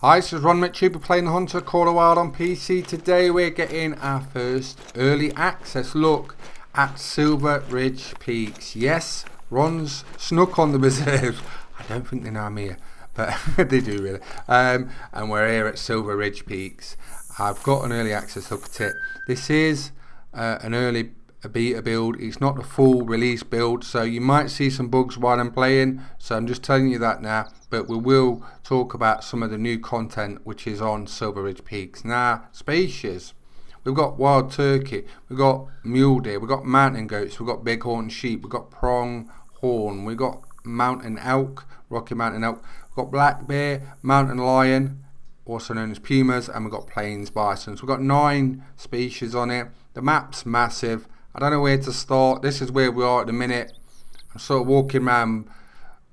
Hi, this is Ron McTuber playing the Hunter Call of Wild on PC. Today we're getting our first early access look at Silver Ridge Peaks. Yes, Ron's snuck on the reserves. I don't think they know I'm here, but they do really. And we're here at Silver Ridge Peaks. I've got an early access look at it. This is an early beta build. It's not a full release build, so you might see some bugs while I'm playing, so I'm just telling you that now. But we will talk about some of the new content which is on Silver Ridge Peaks. Now, species, we've got wild turkey, we've got mule deer, we've got mountain goats, we've got bighorn sheep, we've got pronghorn, we've got mountain elk, Rocky Mountain elk, we've got black bear, mountain lion, also known as pumas, and we've got plains bison. So we've got 9 species on it. The map's massive. I don't know where to start. This is where we are at the minute. I'm sort of walking around,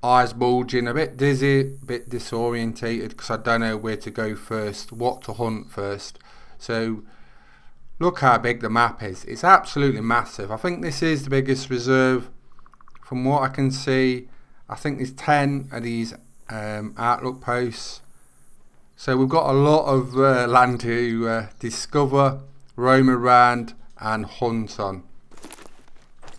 eyes bulging, a bit dizzy, a bit disorientated because I don't know where to go first, what to hunt first. So look how big the map is. It's absolutely massive. I think this is the biggest reserve from what I can see. I think there's 10 of these outlook posts. So we've got a lot of land to discover, roam around and hunt on.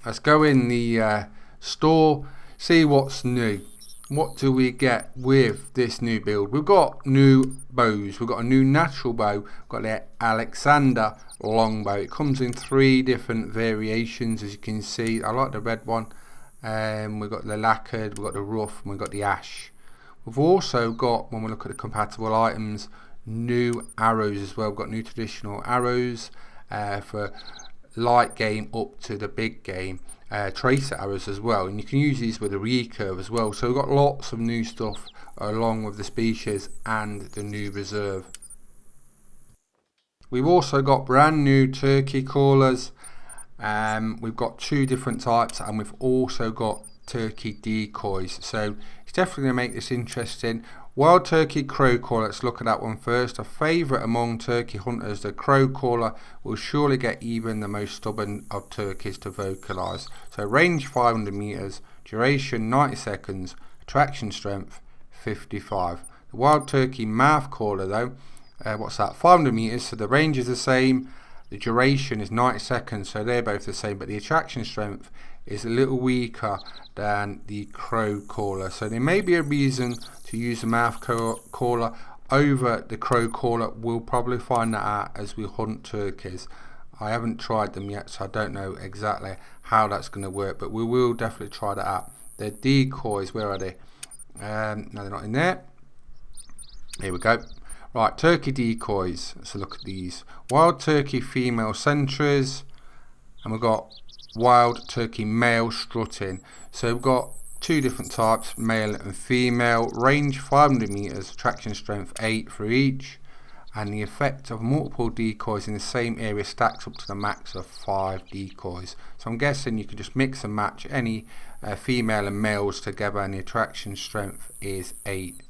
Let's go in the store, see what's new. What do we get with this new build? We've got new bows. We've got a new natural bow. We've got the Alexander longbow. It comes in 3 different variations, as you can see. I like the red one. We've got the lacquered, we've got the rough, and we've got the ash. We've also got, when we look at the compatible items, new arrows as well. We've got new traditional arrows for light game up to the big game, tracer arrows as well, and you can use these with a recurve as well. So we've got lots of new stuff along with the species and the new reserve. We've also got brand new turkey callers. We've got 2 different types, and we've also got turkey decoys, so it's definitely going to make this interesting. Wild turkey crow caller, let's look at that one first. A favourite among turkey hunters, the crow caller will surely get even the most stubborn of turkeys to vocalise. So range 500 metres, duration 90 seconds, attraction strength 55. The wild turkey mouth caller though, what's that, 500 metres, so the range is the same, the duration is 90 seconds, so they're both the same, but the attraction strength is a little weaker than the crow caller. So there may be a reason to use the mouth caller over the crow caller. We'll probably find that out as we hunt turkeys. I haven't tried them yet, so I don't know exactly how that's going to work, but we will definitely try that out. The decoys, where are they? No, they're not in there. Here we go. Right, turkey decoys. Let's look at these. Wild turkey female sentries, and we've got wild turkey male strutting. So we've got 2 different types, male and female. Range 500 metres, attraction strength 8 for each, and the effect of multiple decoys in the same area stacks up to the max of 5 decoys. So I'm guessing you can just mix and match any female and males together, and the attraction strength is 8.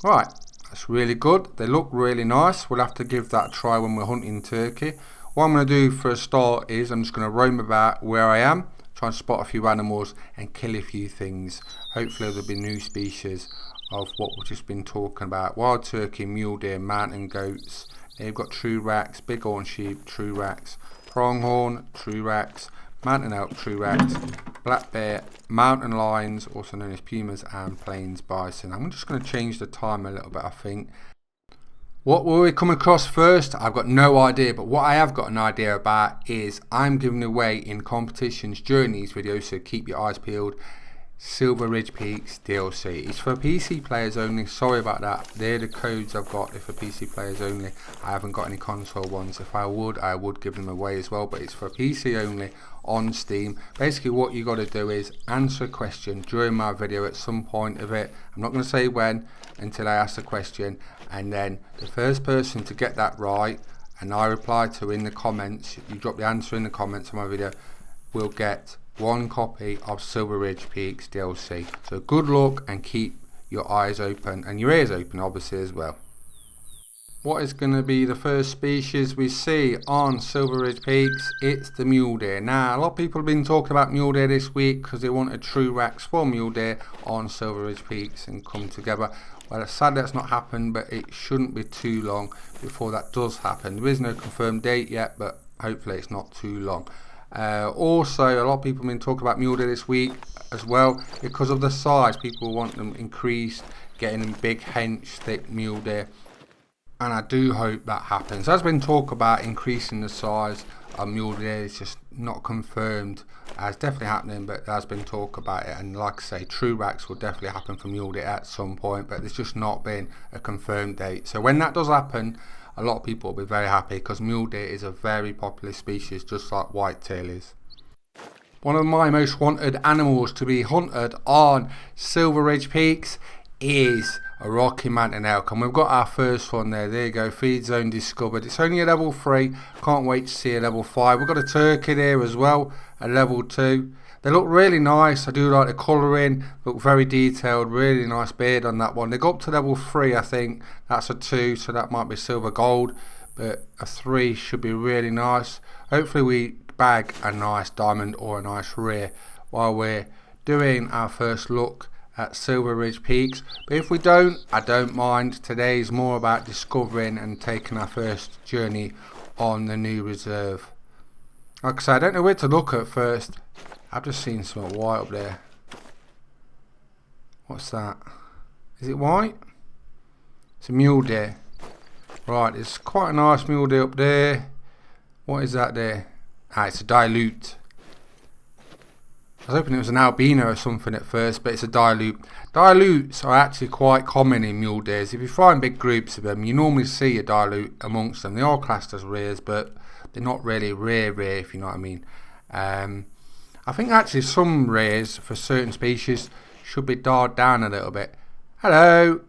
Right, that's really good. They look really nice. We'll have to give that a try when we're hunting turkey. What I'm going to do for a start is I'm just going to roam about where I am, try and spot a few animals and kill a few things. Hopefully there'll be new species of what we've just been talking about. Wild turkey, mule deer, mountain goats. They've got true racks, bighorn sheep, true racks, pronghorn, true racks, mountain elk, true racks, black bear, mountain lions, also known as pumas, and plains bison. I'm just going to change the time a little bit, I think. What will we come across first? I've got no idea, but what I have got an idea about is I'm giving away in competitions during these videos, so keep your eyes peeled, Silver Ridge Peaks DLC. It's for PC players only, sorry about that. They're the codes I've got, they're for PC players only. I haven't got any console ones. If I would give them away as well, but it's for PC only on Steam. Basically what you got to do is answer a question during my video at some point of it. I'm not going to say when until I ask the question, and then the first person to get that right and I reply to in the comments, you drop the answer in the comments of my video, will get 1 copy of Silver Ridge Peaks DLC. So good luck, and keep your eyes open and your ears open obviously as well. What is going to be the first species we see on Silver Ridge Peaks? It's the mule deer. Now, a lot of people have been talking about mule deer this week because they wanted true racks for mule deer on Silver Ridge Peaks and come together. Well, sadly that's not happened, but it shouldn't be too long before that does happen. There is no confirmed date yet, but hopefully it's not too long. Also, a lot of people have been talking about Mule Deer this week as well because of the size. People want them increased, getting them big, hench, thick Mule Deer, and I do hope that happens. There's been talk about increasing the size of Mule Deer. It's just not confirmed as definitely happening, but there's been talk about it, and like I say, true racks will definitely happen for Mule Deer at some point, but there's just not been a confirmed date. So when that does happen, a lot of people will be very happy because Mule Deer is a very popular species, just like whitetail is. One of my most wanted animals to be hunted on Silver Ridge Peaks is a Rocky Mountain elk, and we've got our first one there. There you go, feed zone discovered. It's only a level 3, can't wait to see a level 5. We've got a turkey there as well, a level 2. They look really nice. I do like the colouring, look very detailed, really nice beard on that one. They go up to level 3, I think. That's a 2, so that might be silver gold, but a 3 should be really nice. Hopefully we bag a nice diamond or a nice rare while we're doing our first look at Silver Ridge Peaks. But if we don't, I don't mind. Today's more about discovering and taking our first journey on the new reserve. Like I said, I don't know where to look at first. I've just seen something white up there. What's that? Is it white? It's a mule deer. Right, it's quite a nice mule deer up there. What is that there? Ah, it's a dilute. I was hoping it was an albino or something at first, but it's a dilute. Dilutes are actually quite common in mule deers. If you find big groups of them, you normally see a dilute amongst them. They are classed as rares, but they're not really rare, if you know what I mean. I think actually some rares for certain species should be dialed down a little bit. Hello!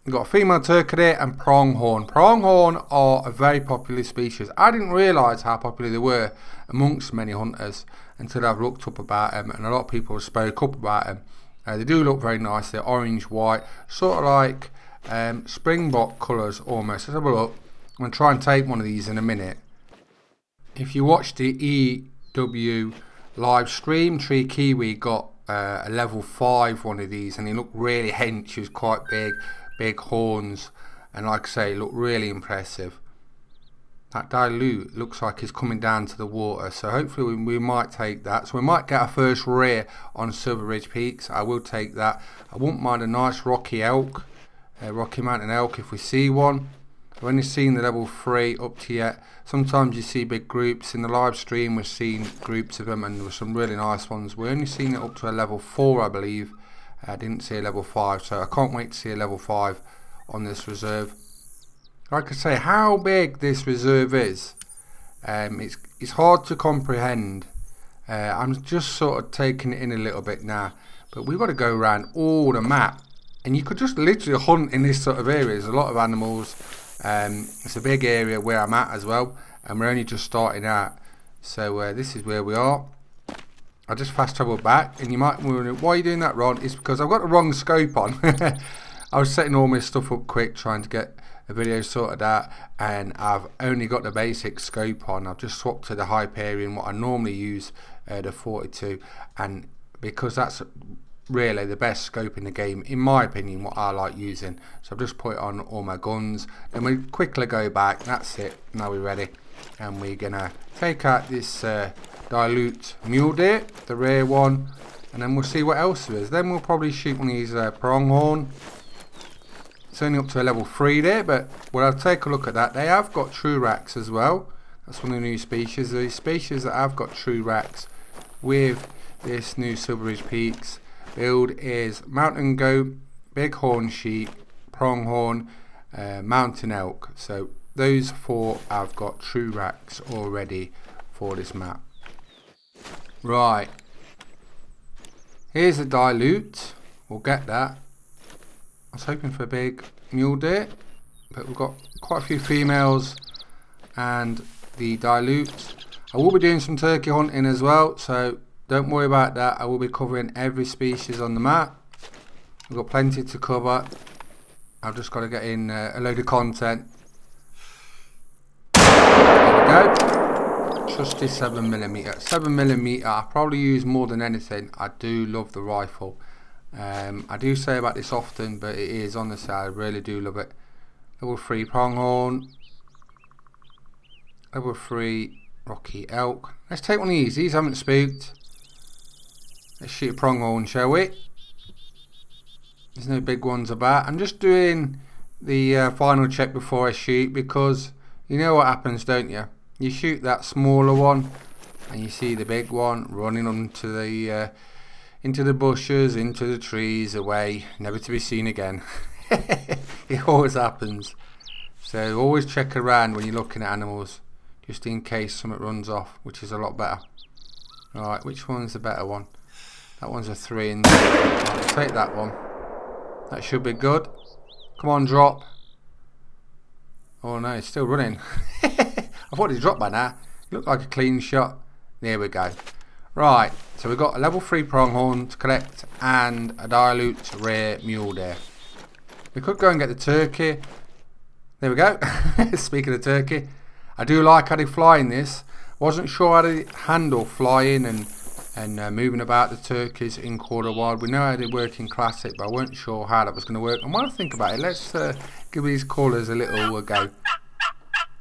We've got a female turkey there and pronghorn. Pronghorn are a very popular species. I didn't realise how popular they were amongst many hunters until I've looked up about them, and a lot of people have spoke up about them. They do look very nice. They're orange, white, sort of like springbok colours almost. Let's have a look. I'm going to try and take one of these in a minute. If you watch the EW live stream, Tree Kiwi got a level 5 one of these, and he looked really hench. He was quite big horns, and like I say, looked really impressive. That dilute looks like it's coming down to the water, so hopefully we might take that. So we might get our first rare on Silver Ridge Peaks. I will take that. I wouldn't mind a nice Rocky elk, Rocky Mountain elk if we see one. I've only seen the level 3 up to yet. Sometimes you see big groups. In the live stream we've seen groups of them, and there were some really nice ones. We've only seen it up to a level 4, I believe. I didn't see a level 5, so I can't wait to see a level 5 on this reserve. Like I say, how big this reserve is, it's hard to comprehend. I'm just sort of taking it in a little bit now, but we've got to go around all the map, and you could just literally hunt in this sort of area. There's a lot of animals. It's a big area where I'm at as well, and we're only just starting out. So this is where we are. I just fast travel back, and you might wonder, why are you doing that, Ron? It's because I've got the wrong scope on. I was setting all my stuff up quick, trying to get a video sorted out, and I've only got the basic scope on. I've just swapped to the Hyperion, what I normally use, the 42, and because that's really the best scope in the game, in my opinion, what I like using. So I've just put it on all my guns, then we quickly go back. That's it. Now we're ready, and we're gonna take out this dilute mule deer, the rare one, and then we'll see what else there is. Then we'll probably shoot one of these pronghorn. It's only up to a level 3 there, but we'll take a look at that. They have got true racks as well. That's one of the new species. The species that have got true racks with this new Silver Ridge Peaks build is mountain goat, bighorn sheep, pronghorn, mountain elk. So those 4 have got true racks already for this map. Right, here's the dilute. We'll get that. I was hoping for a big mule deer, but we've got quite a few females and the dilute. I will be doing some turkey hunting as well, so don't worry about that. I will be covering every species on the map. We've got plenty to cover. I've just got to get in a load of content. There we go. Trusty 7mm. 7mm I probably use more than anything. I do love the rifle. I do say about this often, but it is, honestly, I really do love it. Level 3 pronghorn. Level 3 rocky elk. Let's take one of these. These haven't spooked. Let's shoot a pronghorn, shall we? There's no big ones about. I'm just doing the final check before I shoot, because you know what happens, don't you? You shoot that smaller one and you see the big one running onto the into the bushes, into the trees, away, never to be seen again. It always happens. So always check around when you're looking at animals, just in case something runs off, which is a lot better. Alright, which one's the better one? That one's a 3 in. I'll take that one. That should be good. Come on, drop. Oh no, it's still running. I thought he dropped by now. It looked like a clean shot. There we go. Right, so we've got a level 3 pronghorn to collect and a dilute rare mule deer. We could go and get the turkey. There we go. Speaking of turkey, I do like how they fly in this. Wasn't sure how they handle flying and moving about the turkeys in quarter wild. We know how they work in classic, but I weren't sure how that was going to work. And when I think about it, let's give these colours a little go.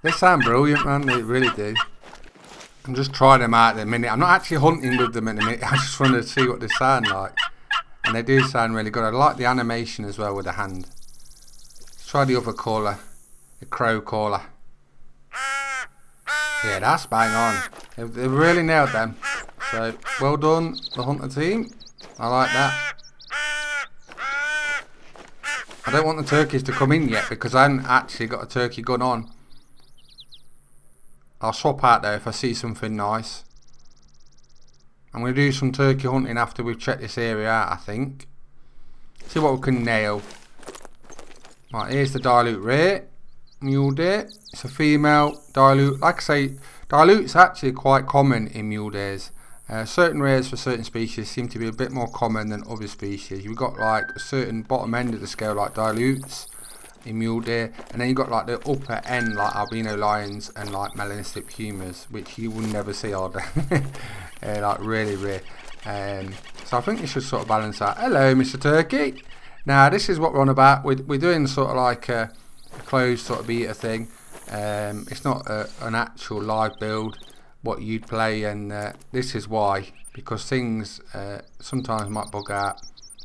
They sound brilliant, man. They really do. I'm just trying them out at the minute. I'm not actually hunting with them at the minute. I just wanted to see what they sound like. And they do sound really good. I like the animation as well with the hand. Let's try the other caller. The crow caller. Yeah, that's bang on. They've really nailed them. So, well done, the hunter team. I like that. I don't want the turkeys to come in yet because I haven't actually got a turkey gun on. I'll swap out though if I see something nice. I'm going to do some turkey hunting after we've checked this area out, I think. See what we can nail. Right, here's the dilute rare mule deer. It's a female dilute. Like I say, dilute's actually quite common in mule deers. Certain rares for certain species seem to be a bit more common than other species. You've got like a certain bottom end of the scale like dilutes in mule deer, and then you've got like the upper end like albino lions and like melanistic pumas, which you will never see are like really rare. So I think this should sort of balance out. Hello, Mr. Turkey. Now this is what we're on about. We're doing sort of like a closed sort of beta thing. It's not an actual live build what you'd play, and this is why, because things sometimes might bug out.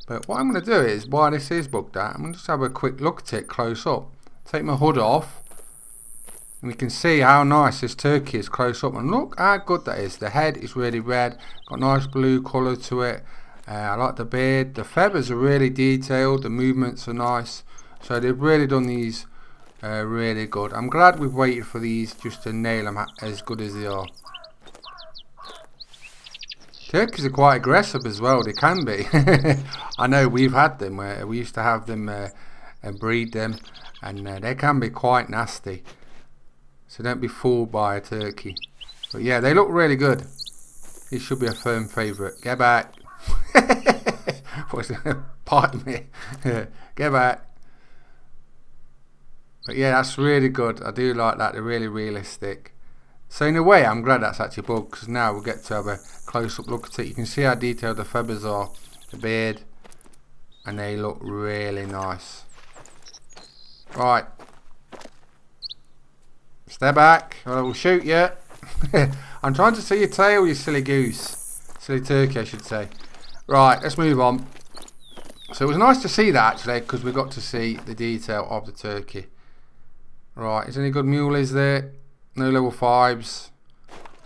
But what I'm going to do is, while this is bugged out, I'm going to just have a quick look at it close up. Take my hood off, and we can see how nice this turkey is close up. And look how good that is. The head is really red, got nice blue colour to it. I like the beard. The feathers are really detailed. The movements are nice. So they've really done these really good. I'm glad we've waited for these just to nail them as good as they are. Turkeys are quite aggressive as well, they can be. I know we've had them, we used to have them and breed them, and they can be quite nasty. So don't be fooled by a turkey. But yeah, they look really good. This should be a firm favourite. Get back. What's it? Bite me. Get back. But yeah, that's really good. I do like that, they're really realistic. So in a way, I'm glad that's actually bugged, because now we'll get to have a close-up look at it. You can see how detailed the feathers are, the beard, and they look really nice. Right. Step back, or I will shoot you. I'm trying to see your tail, you silly goose. Silly turkey, I should say. Right, let's move on. So it was nice to see that, actually, because we got to see the detail of the turkey. Right, is any good muleys there? No level 5s.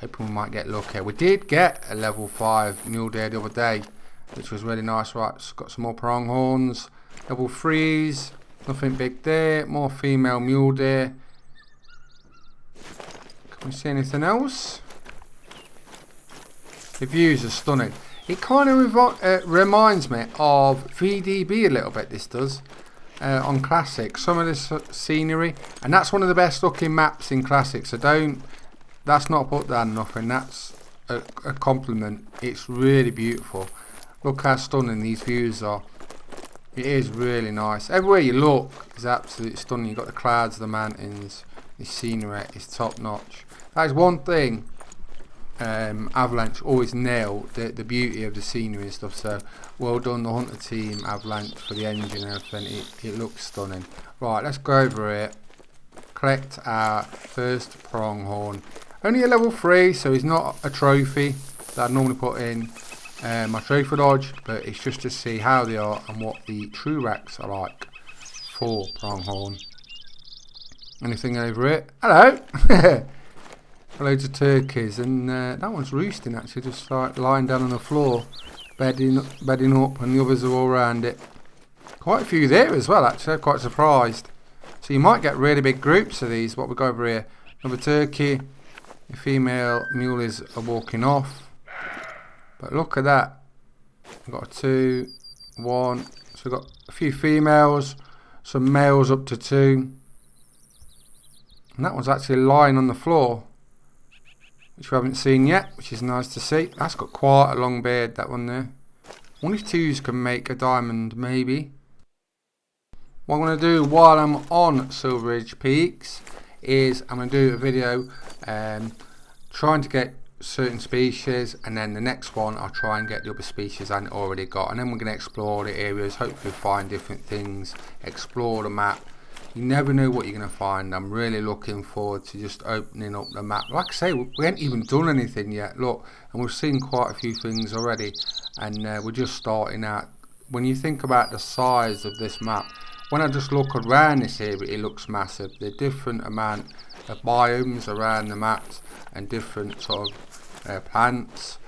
Hoping we might get lucky. We did get a level 5 mule deer the other day, which was really nice. Right, it's got some more pronghorns. Level 3s. Nothing big there. More female mule deer. Can we see anything else? The views are stunning. It kind of reminds me of VDB a little bit, this does. On Classic, some of this scenery, and that's one of the best looking maps in Classic, so that's not put down nothing, that's a compliment. It's really beautiful. Look how stunning these views are. It is really nice. Everywhere you look is absolutely stunning. You've got the clouds, the mountains, the scenery is top notch. That is one thing Avalanche always nail the beauty of the scenery and stuff. So well done the Hunter team, Avalanche, for the engine and everything. It looks stunning. Right, let's go over here. Collect our first pronghorn. Only a level 3, so he's not a trophy that I'd normally put in my trophy dodge, but it's just to see how they are and what the true racks are like for pronghorn. Anything over it? Hello! Loads of turkeys, and that one's roosting actually, just like lying down on the floor, bedding up, and the others are all around it. Quite a few there as well actually, I'm quite surprised. So you might get really big groups of these. What we got over here, another turkey, the female muleys are walking off. But look at that, we've got a 2, 1, so we've got a few females, some males up to 2. And that one's actually lying on the floor, which we haven't seen yet, which is nice to see. That's got quite a long beard, that one there. I wonder if 2s can make a diamond, maybe. What I'm going to do while I'm on Silver Ridge Peaks is I'm going to do a video trying to get certain species, and then the next one I'll try and get the other species I already got, and then we're going to explore the areas, hopefully find different things, explore the map. You never know what you're going to find. I'm really looking forward to just opening up the map. Like I say, we ain't even done anything yet, look, and we've seen quite a few things already, and we're just starting out. When you think about the size of this map, when I just look around this area, it looks massive. The different amount of biomes around the maps and different sort of plants,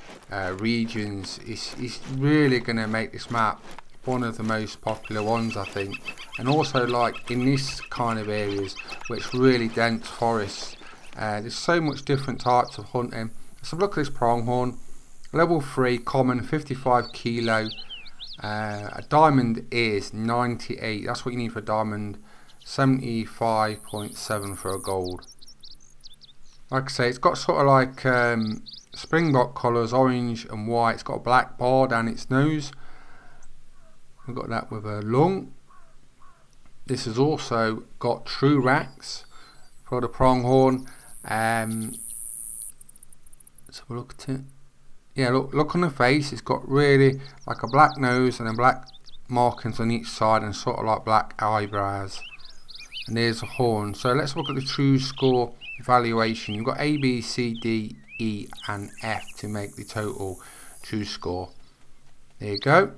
regions, is really going to make this map one of the most popular ones, I think. And also, like in this kind of areas where it's really dense forests, there's so much different types of hunting. So look at this pronghorn, level 3 common, 55 kilo. A diamond is 98, that's what you need for a diamond. 75.7 for a gold. Like I say, it's got sort of like springbok colours, orange and white. It's got a black bar down its nose. We've got that with a lung. This has also got true racks for the pronghorn. Let's have a look at it. Yeah, look on the face. It's got really like a black nose and then black markings on each side and sort of like black eyebrows. And there's a horn. So let's look at the true score evaluation. You've got A, B, C, D, E and F to make the total true score. There you go.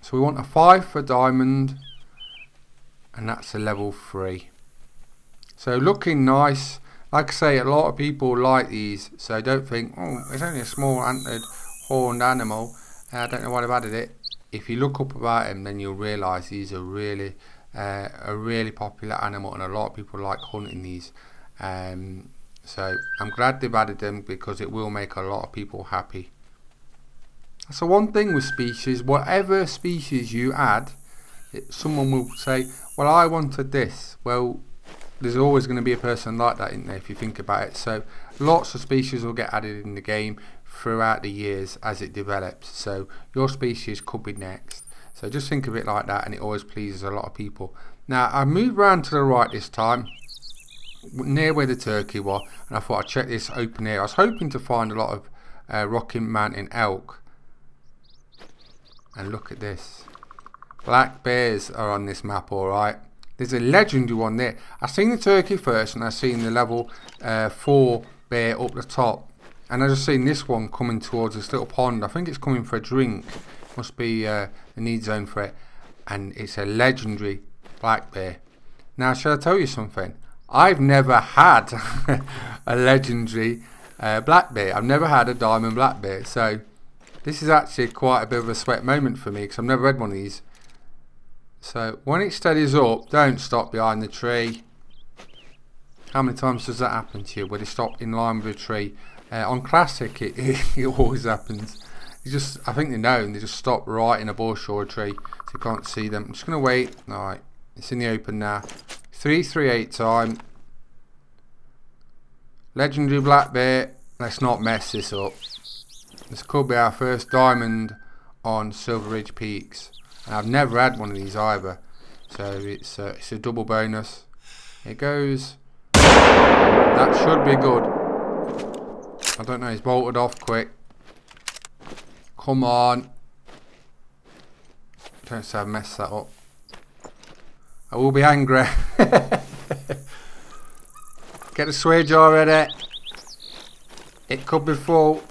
So we want a 5 for diamond, and that's a level 3. So looking nice. Like I say, a lot of people like these, so don't think, oh, it's only a small antlered horned animal, I don't know why they've added it. If you look up about them, then you'll realise these are really a really popular animal, and a lot of people like hunting these. So I'm glad they've added them, because it will make a lot of people happy. So one thing with species, whatever species you add, someone will say, well, I wanted this. Well, there's always going to be a person like that, isn't there, if you think about it. So lots of species will get added in the game throughout the years as it develops. So your species could be next. So just think of it like that, and it always pleases a lot of people. Now I moved round to the right this time, near where the turkey was, and I thought I'd check this open area. I was hoping to find a lot of Rocky Mountain elk. And look at this. Black bears are on this map, alright. There's a legendary one there. I've seen the turkey first, and I've seen the level 4 bear up the top. And I've just seen this one coming towards this little pond. I think it's coming for a drink. Must be the need zone for it. And it's a legendary black bear. Now, shall I tell you something? I've never had a legendary black bear. I've never had a diamond black bear. So this is actually quite a bit of a sweat moment for me, because I've never had one of these. So when it steadies up, don't stop behind the tree. How many times does that happen to you, where they stop in line with a tree? On classic, it always happens. You just, I think they know, and they just stop right in a bush or a tree, so you can't see them. I'm just going to wait. Alright, it's in the open now. 338 time. Legendary black bear. Let's not mess this up. This could be our first diamond on Silver Ridge Peaks. And I've never had one of these either, so it's a double bonus. Here goes. That should be good. I don't know, he's bolted off quick. Come on. Don't say I've messed that up. I will be angry. Get the switch already. It could be full.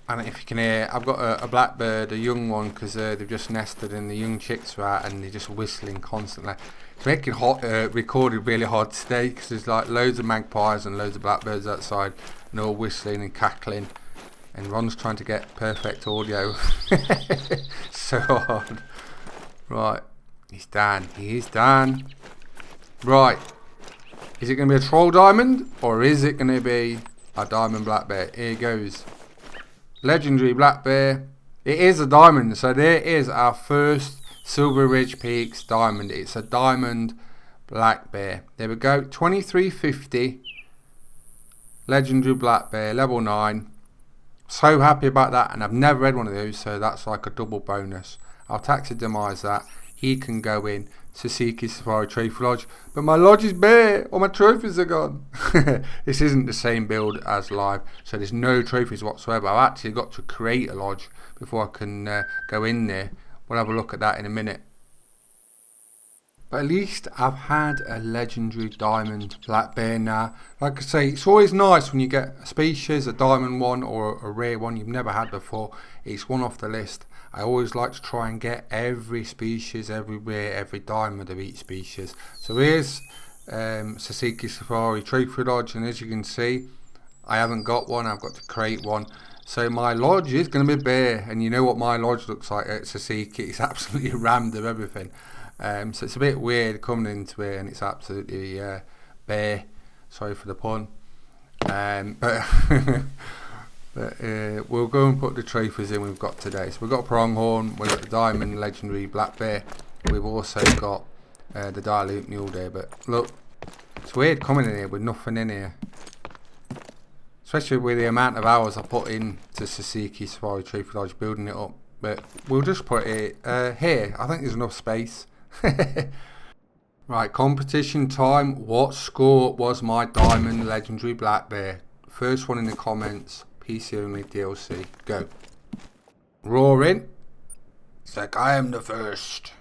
And if you can hear, I've got a blackbird, a young one, because they've just nested and the young chicks are out and they're just whistling constantly. It's making recorded really hard today because there's like loads of magpies and loads of blackbirds outside and all whistling and cackling. And Ron's trying to get perfect audio. So hard. Right, he's down. He is down. Right, is it going to be a troll diamond or is it going to be a diamond black bear? Here goes. Legendary black bear. It is a diamond, so there is our first Silver Ridge Peaks diamond. It's a diamond black bear. There we go. 2350. Legendary black bear, level 9. So happy about that, and I've never had one of those, so that's like a double bonus. I'll taxidermise that. He can go in Sasiki Safari Trophy Lodge, but my lodge is bare. All my trophies are gone. This isn't the same build as live, so there's no trophies whatsoever. I've actually got to create a lodge before I can go in there. We'll have a look at that in a minute. But at least I've had a legendary diamond black bear now. Like I say, it's always nice when you get a species, a diamond one or a rare one you've never had before. It's one off the list. I always like to try and get every species, every rare, every diamond of each species. So here's Sasiki Safari Trophy Lodge, and as you can see, I haven't got one. I've got to create one. So my lodge is going to be bare, and you know what my lodge looks like at Sasiki. It's absolutely rammed of everything. So it's a bit weird coming into it and it's absolutely bare. Sorry for the pun. But we'll go and put the trophies in we've got today. So we've got a pronghorn, we've got the diamond legendary black bear. We've also got the dilute mule deer. But look, it's weird coming in here with nothing in here. Especially with the amount of hours I put in to Sasiki Safari Trophy Lodge building it up. But we'll just put it here. I think there's enough space. Right, competition time. What score was my diamond legendary black bear? First one in the comments. PC only DLC. Go. Roaring. It's like I am the first.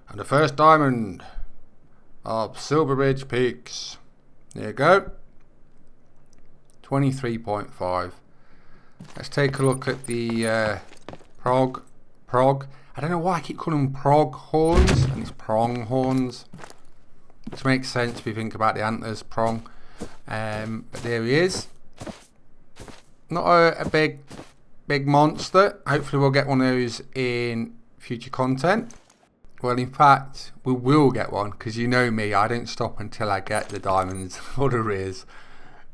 And the first diamond of Silver Ridge Peaks. There you go. 23.5. Let's take a look at the prog. I don't know why I keep calling them prog horns, and it's prong horns. Which makes sense if you think about the antlers, prong. But there he is. Not a big monster. Hopefully we'll get one of those in future content. Well, in fact, we will get one, because you know me, I don't stop until I get the diamonds or the rares.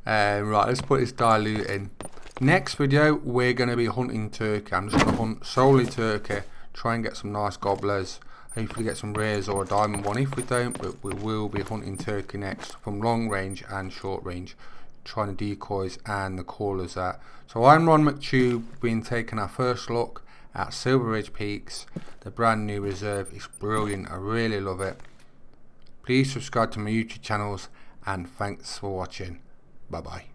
Right, let's put this dilute in. Next video, we're going to be hunting turkey. I'm just going to hunt solely turkey. Try and get some nice gobblers. Hopefully get some rares or a diamond one. If we don't, but we will be hunting turkey next from long range and short range. Trying the decoys and the callers out. So I'm Ron McTube, been taking our first look at Silver Ridge Peaks. The brand new reserve. It's brilliant. I really love it. Please subscribe to my YouTube channels and thanks for watching. Bye bye.